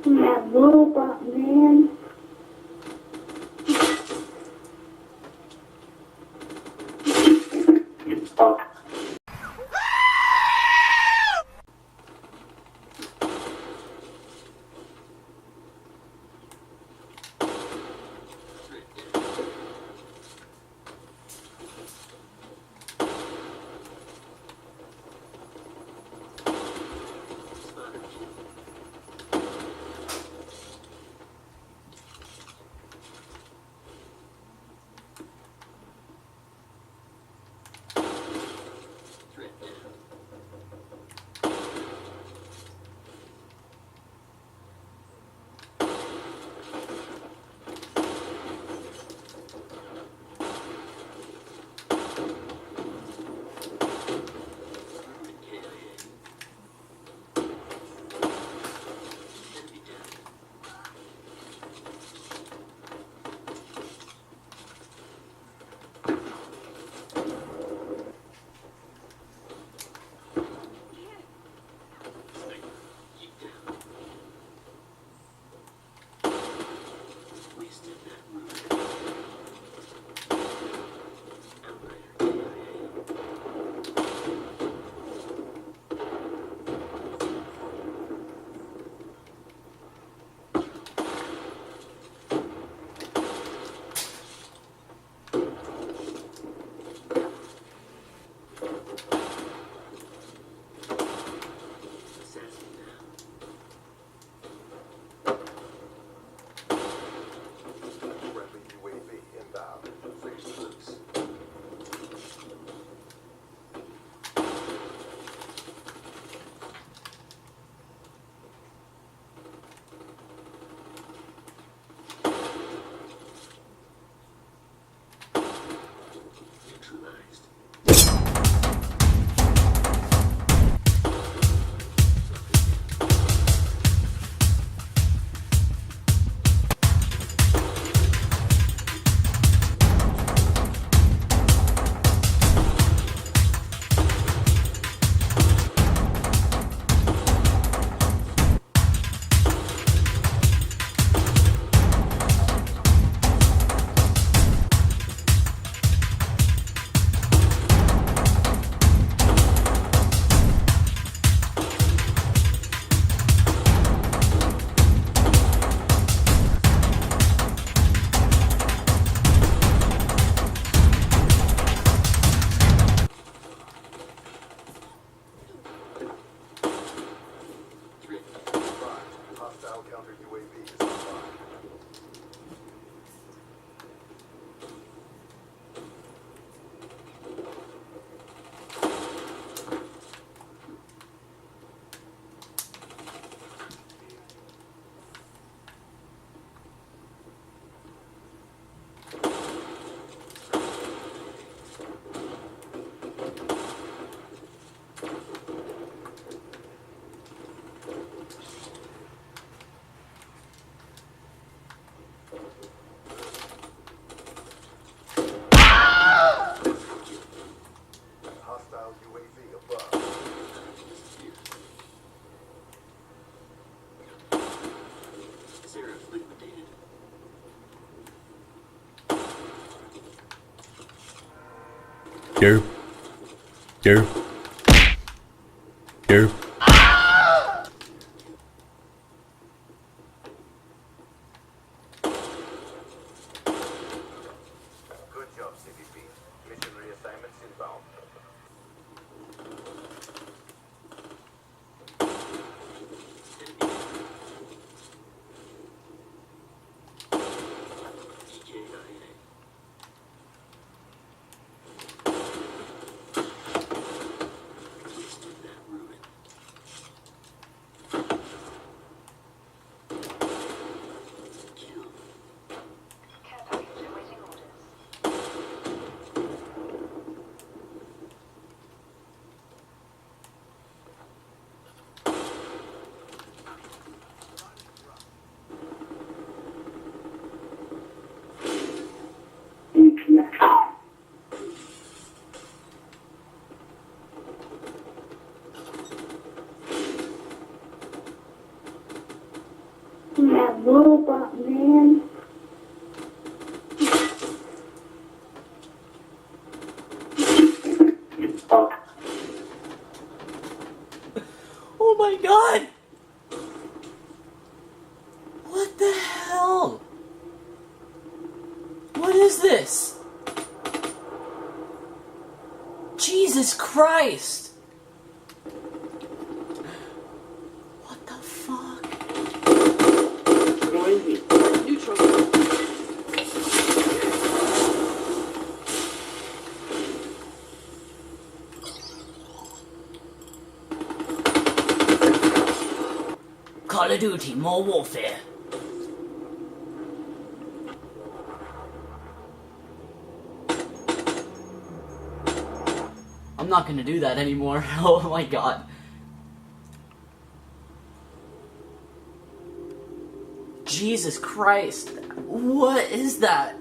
That robot man. Oh. Go. Go. Go. Good job, CVP. Mission reassignments inbound. That robot man. Oh my god! What the hell? What is this? Jesus Christ! What the fuck? Neutral. Call of Duty, more warfare. I'm not gonna do that anymore. Oh my god. Jesus Christ. What is that?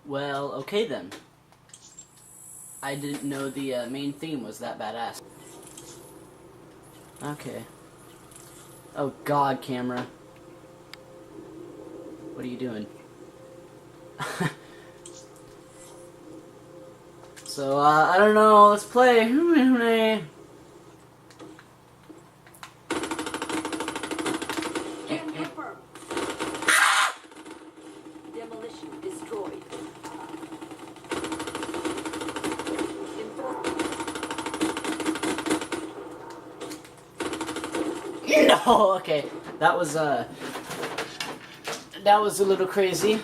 Well, okay then. I didn't know the main theme was that badass. Okay. Oh god, camera. What are you doing? So, I don't know, let's play. Confirmed. Demolition destroyed. No, okay. That was a little crazy.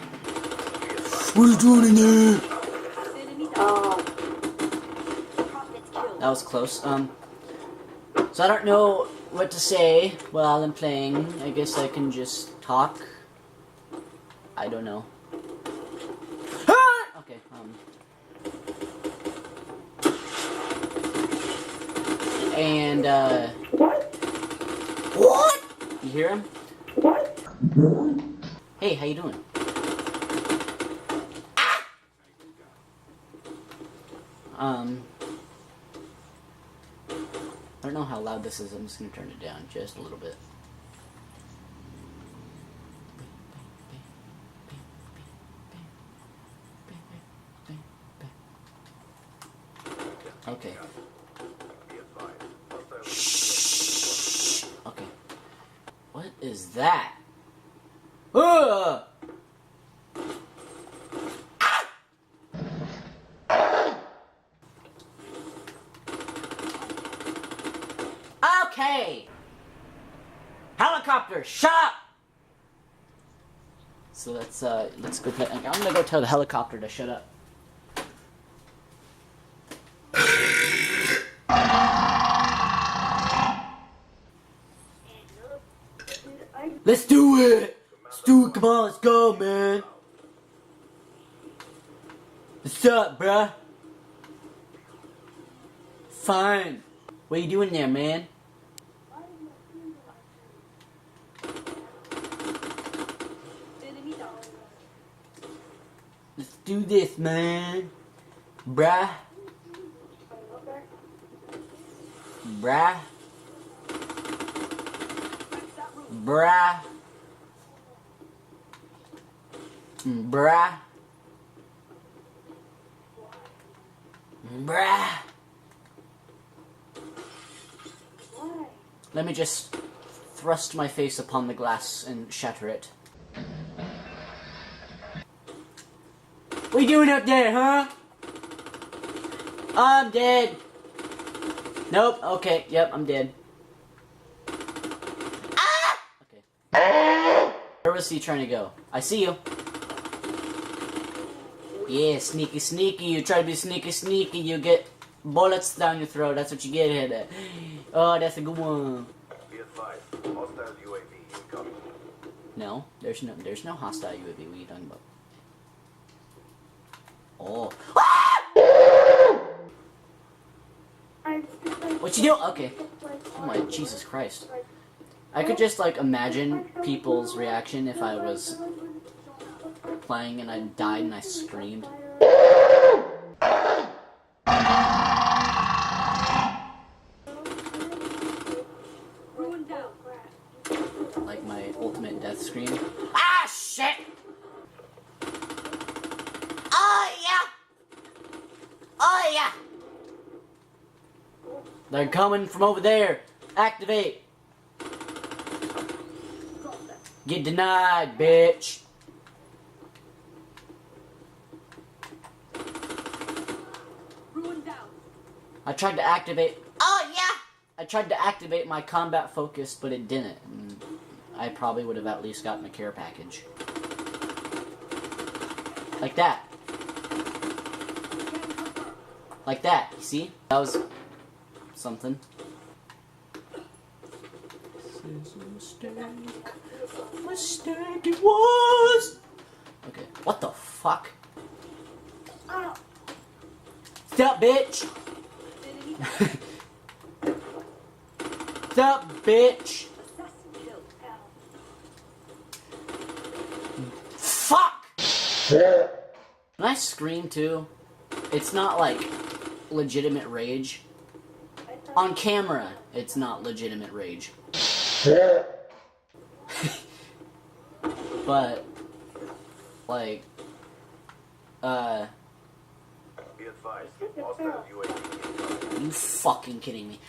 What are you doing in there? That was close. So I don't know what to say while I'm playing. I guess I can just talk. I don't know. Okay, and, What? You hear him? What? Hey, how you doing? I don't know how loud this is. I'm just gonna turn it down just a little bit. Okay. Shh. Okay. What is that? Ugh! Okay. Helicopter, shut up. So let's go. I'm gonna go tell the helicopter to shut up. Let's do it. Let's do it. Come on, let's go, man. What's up, bruh? Fine. What you doing there, man? Let's do this, man. Bruh. Bruh. Bruh. Bruh. Bruh. Let me just thrust my face upon the glass and shatter it. What you doing up there, huh? I'm dead. Nope, okay, yep, I'm dead. Ah! Okay. Where was he trying to go? I see you. Yeah, sneaky, sneaky. You try to be sneaky, sneaky. You get bullets down your throat. That's what you get here. Oh, that's a good one. Be advised, hostile UAV incoming. No, there's no hostile UAV. What are you talking about? Oh. What you do? Okay. Oh my Jesus Christ. I could just like imagine people's reaction if I was playing and I died and I screamed. Ruin down. Like my ultimate death scream. Ah shit! Oh yeah! Oh yeah! They're coming from over there. Activate. Get denied, bitch. Ruin down. I tried to activate. Oh yeah! I tried to activate my combat focus, but it didn't. And I probably would have at least gotten a care package. Like that. Like that. You see? That was something. This is a mistake. Mistake it was. Okay. What the fuck? Stop, bitch. Stop, bitch. Assassin kill. Fuck. Can I scream too? It's not like legitimate rage. On camera, it's not legitimate rage. But, like, Be advised, hostile UAV incoming. you fucking kidding me?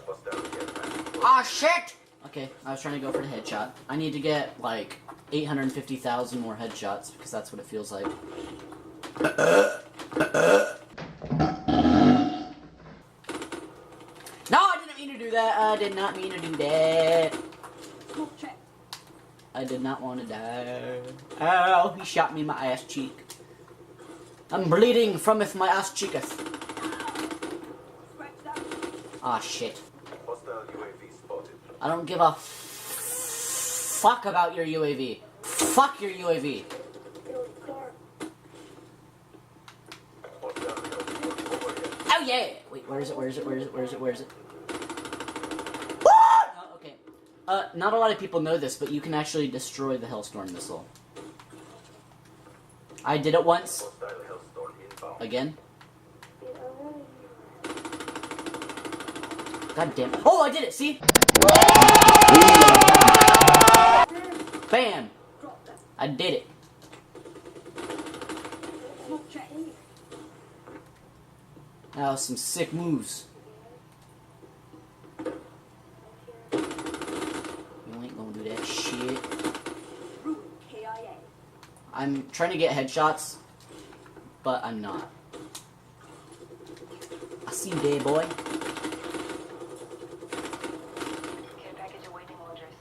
Hostile jetpack. Ah, shit! Okay, I was trying to go for the headshot. I need to get, like, 850,000 more headshots, because that's what it feels like. No, I didn't mean to do that. I did not mean to do that. Smoke check. I did not want to die. Ow, he shot me in my ass cheek. I'm bleeding frometh my ass cheeketh. Scratch that. Ah, shit. Hostile UAV spotted. I don't give a fuck about your UAV. Fuck your UAV. Hostile helicopter overhead. Oh yeah! Wait, where is it? Where is it? Where is it? Where is it? Where is it? Woo! Oh, okay. Not a lot of people know this, but you can actually destroy the Hellstorm missile. I did it once. Hostile Hellstorm inbound. Again. God damn it. Oh, I did it! See? Bam! Drop that. I did it. Smoke check. That was some sick moves. You ain't gonna do that shit. Ruin KIA. I'm trying to get headshots, but I'm not. I see you there, boy.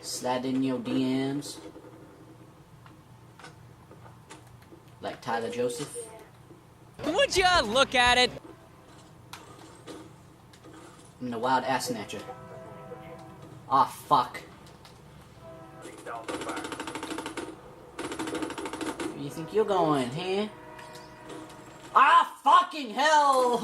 Slide in your DMs. Like Tyler Joseph. Would ya look at it? I'm the wild ass snatcher. Ah, fuck. Take down the back. Where you think you're going, huh? Ah, fucking hell!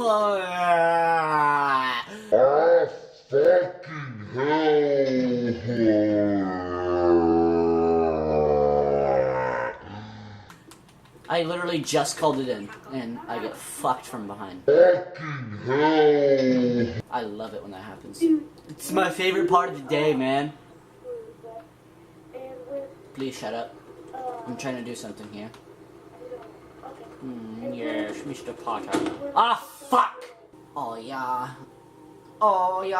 I literally just called it in, and I get fucked from behind. I love it when that happens. It's my favorite part of the day, man. Please shut up. I'm trying to do something here. Yes, Mr. Potter. Ah, fuck! Oh, yeah. Oh, yeah.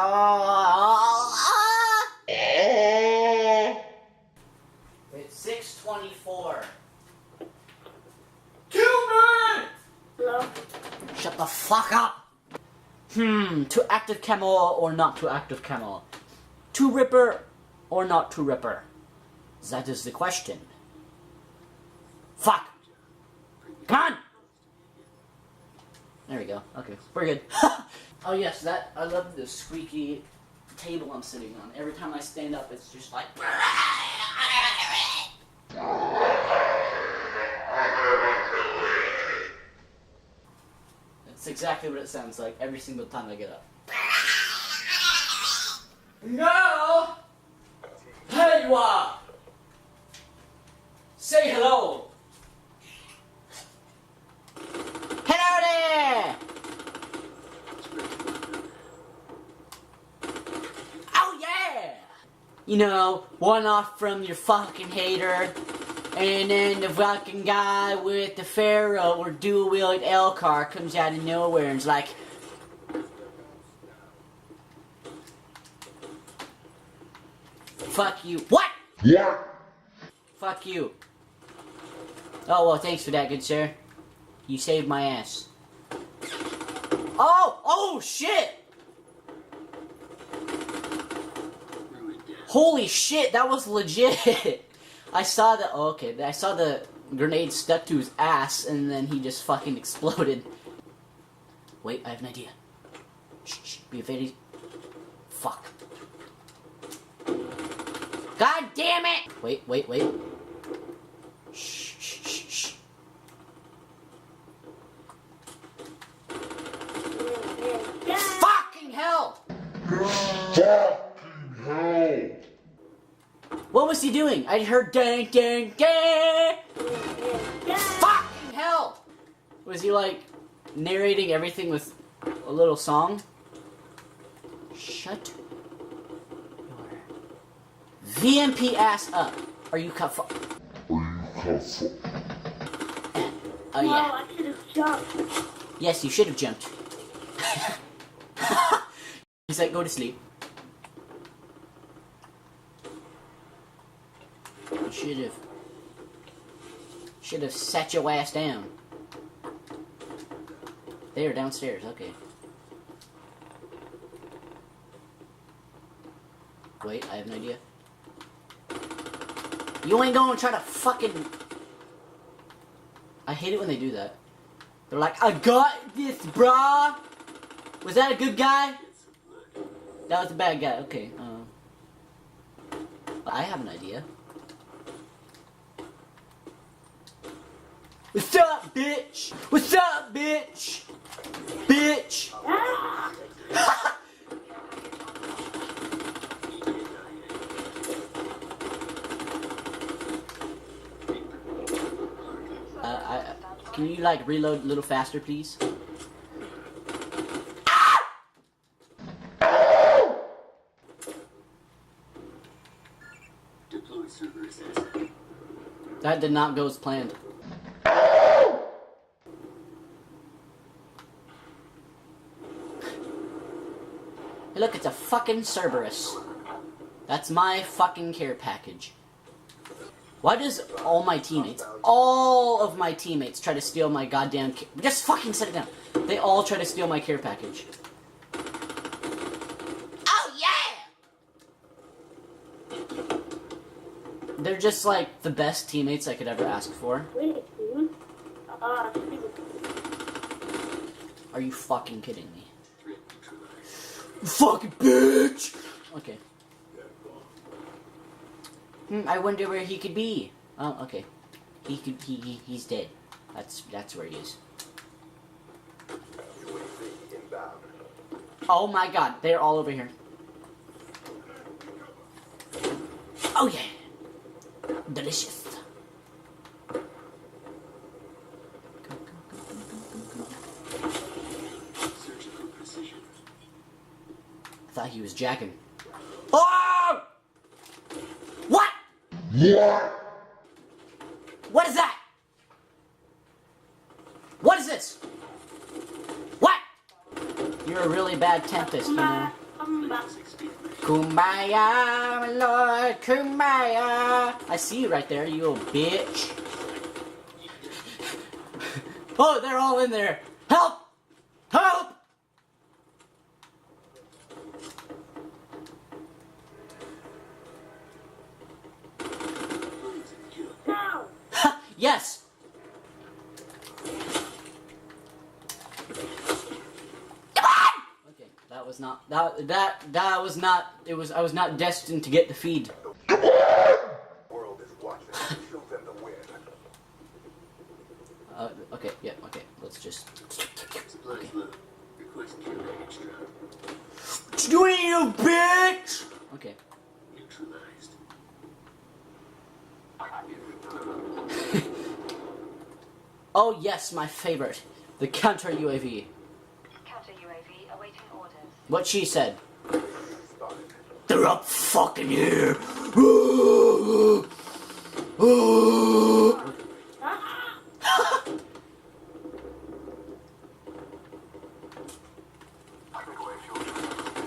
24. 2 minutes! Hello? Shut the fuck up! To active camo or not to active camo? To Ripper or not to Ripper? That is the question. Fuck! Come on! There we go. Okay, we're good. Oh yes, I love the squeaky table I'm sitting on. Every time I stand up, it's just like... That's exactly what it sounds like every single time I get up. No! There you are! Say hello! Hello there! Oh yeah! You know, one off from your fucking hater, and then the fucking guy with the Pharaoh or dual-wheeled L car comes out of nowhere and is like, fuck you. What? Yeah. Fuck you. Oh, well, thanks for that, good sir. You saved my ass. Oh! Oh, shit! Holy shit, that was legit! I saw the... Oh, okay, I saw the grenade stuck to his ass, and then he just fucking exploded. Wait, I have an idea. Shh, shh, be very... Fuck. God damn it! Wait, wait, wait. Shh, shh, shh, shh. Fucking hell! Fucking hell. What was he doing? I heard dang, dang, dang! Fucking hell! Was he like narrating everything with a little song? Shut your VMP ass up. Are you cut? Oh No, yeah. I should have jumped. Yes, you should have jumped. He's like, go to sleep. You should have sat your ass down. They are downstairs, okay. Wait, I have an idea. You ain't gonna try to fucking... I hate it when they do that. They're like, I got this, brah! Was that a good guy? That was a bad guy, okay. I have an idea. What's up, bitch? What's up, bitch? Bitch! Can you like reload a little faster, please? That did not go as planned. Hey look, it's a fucking Cerberus. That's my fucking care package. Why does all of my teammates try to steal my goddamn just fucking set it down. They all try to steal my care package. Oh yeah! They're just like the best teammates I could ever ask for. Wait, dude. Are you fucking kidding me? Fucking bitch! Okay. I wonder where he could be. Oh, okay. He's dead. That's where he is. Oh my god, they're all over here. Oh yeah. Delicious. I thought he was jacking. Oh! What? Yeah. What is that? What is this? What? You're a really bad Tempest, you know. I'm back. Kumbaya, my lord, kumbaya. I see you right there, you little bitch. Oh, they're all in there. Help! Help! No. Yes. Okay, that was not that was not it was I was not destined to get the feed. The world is watching. Show them the win. Okay, yeah, okay. Let's just. Okay. Request kill extra. What you doing, you bitch? Okay. Neutralized. Oh yes, my favorite, the counter UAV. Counter UAV awaiting orders. What she said. Spotted. They're up fucking here.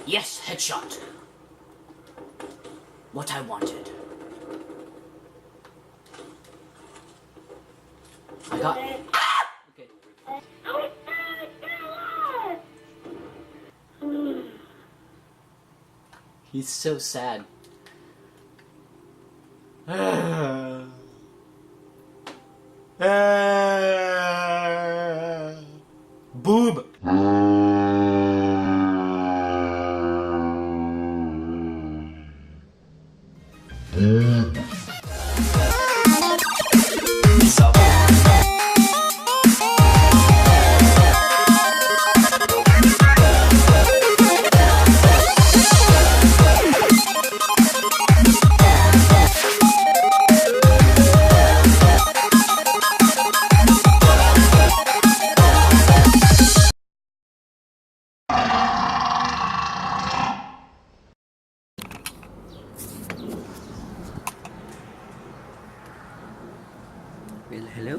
Yes, headshot. What I wanted. I got. Okay. Oh, no. He's so sad. Boob. Well, hello.